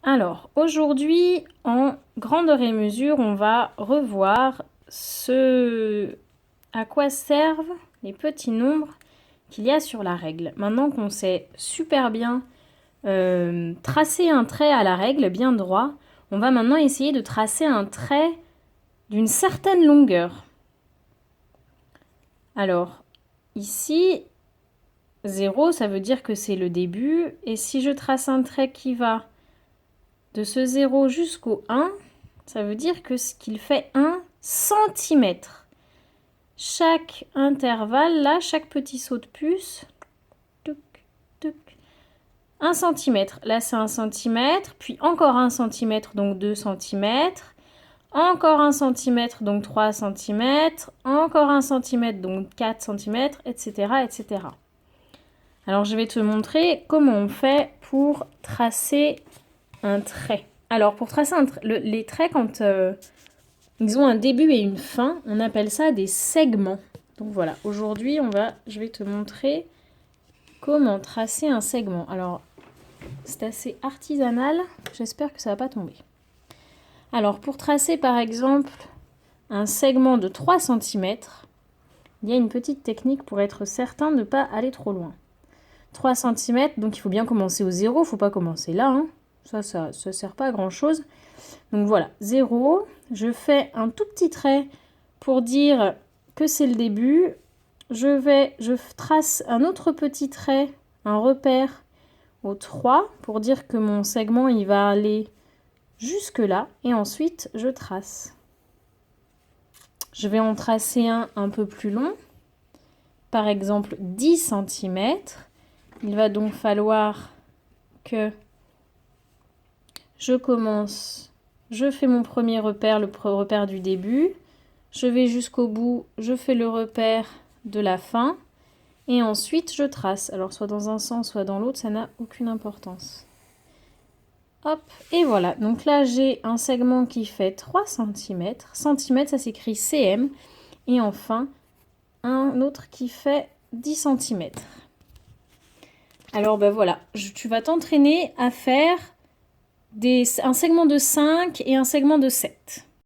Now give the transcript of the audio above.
Alors, aujourd'hui, en grandeur et mesure, on va revoir à quoi servent les petits nombres qu'il y a sur la règle. Maintenant qu'on sait super bien tracer un trait à la règle bien droit, on va maintenant essayer de tracer un trait d'une certaine longueur. Alors, ici, 0, ça veut dire que c'est le début. Et si je trace un trait qui va de ce 0 jusqu'au 1, ça veut dire que qu'il fait 1 centimètre. Chaque intervalle, là, chaque petit saut de puce, 1 centimètre. Là, c'est 1 centimètre, puis encore 1 centimètre, donc 2 centimètres. Encore 1 centimètre, donc 3 centimètres. Encore 1 centimètre, donc 4 centimètres, etc., etc. Alors, je vais te montrer comment on fait pour tracer un trait. Alors, pour tracer les traits, quand ils ont un début et une fin, on appelle ça des segments. Donc voilà, aujourd'hui, je vais te montrer comment tracer un segment. Alors, c'est assez artisanal, j'espère que ça ne va pas tomber. Alors, pour tracer par exemple un segment de 3 cm, il y a une petite technique pour être certain de ne pas aller trop loin. 3 cm, donc il faut bien commencer au 0, il ne faut pas commencer là, hein. Ça ne sert pas à grand chose. Donc voilà, 0, je fais un tout petit trait pour dire que c'est le début. Je trace un autre petit trait, un repère au 3 pour dire que mon segment il va aller jusque là et ensuite je trace. Je vais en tracer un peu plus long, par exemple 10 cm. Il va donc falloir que je commence, je fais mon premier repère, le repère du début, je vais jusqu'au bout, je fais le repère de la fin et ensuite je trace. Alors soit dans un sens, soit dans l'autre, ça n'a aucune importance. Hop, et voilà. Donc là, j'ai un segment qui fait 3 cm. Centimètres, ça s'écrit cm. Et enfin, un autre qui fait 10 cm. Alors ben voilà, tu vas t'entraîner à faire un segment de 5 et un segment de 7.